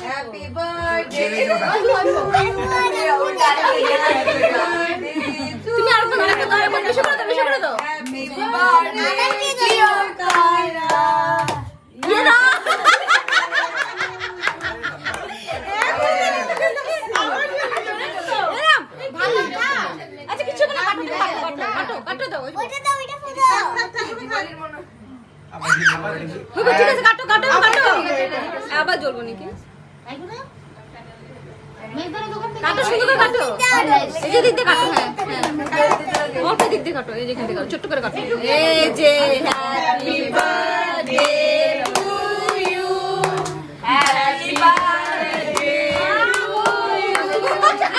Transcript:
happy birthday তুমি আর কোন আরেকটা দাও এখন বেশি করে দাও হ্যাপি বার্থডে ডিয়ার কায়রা ইয়ে না ভালো না আচ্ছা কিছু না কাটো দাও ওইটা দাও এটা দাও তুমি খালির মনে ঠিক আছে কাটো আবার জ্বলবো নাকি কাটো সুন্দর করে কাটো এই যে দিক দিয়ে কাটো হ্যাঁ অল্প দিক দিয়ে কাটো এই যেখান থেকে ছোট্ট করে কাটো এই যে হ্যাপি বার্থডে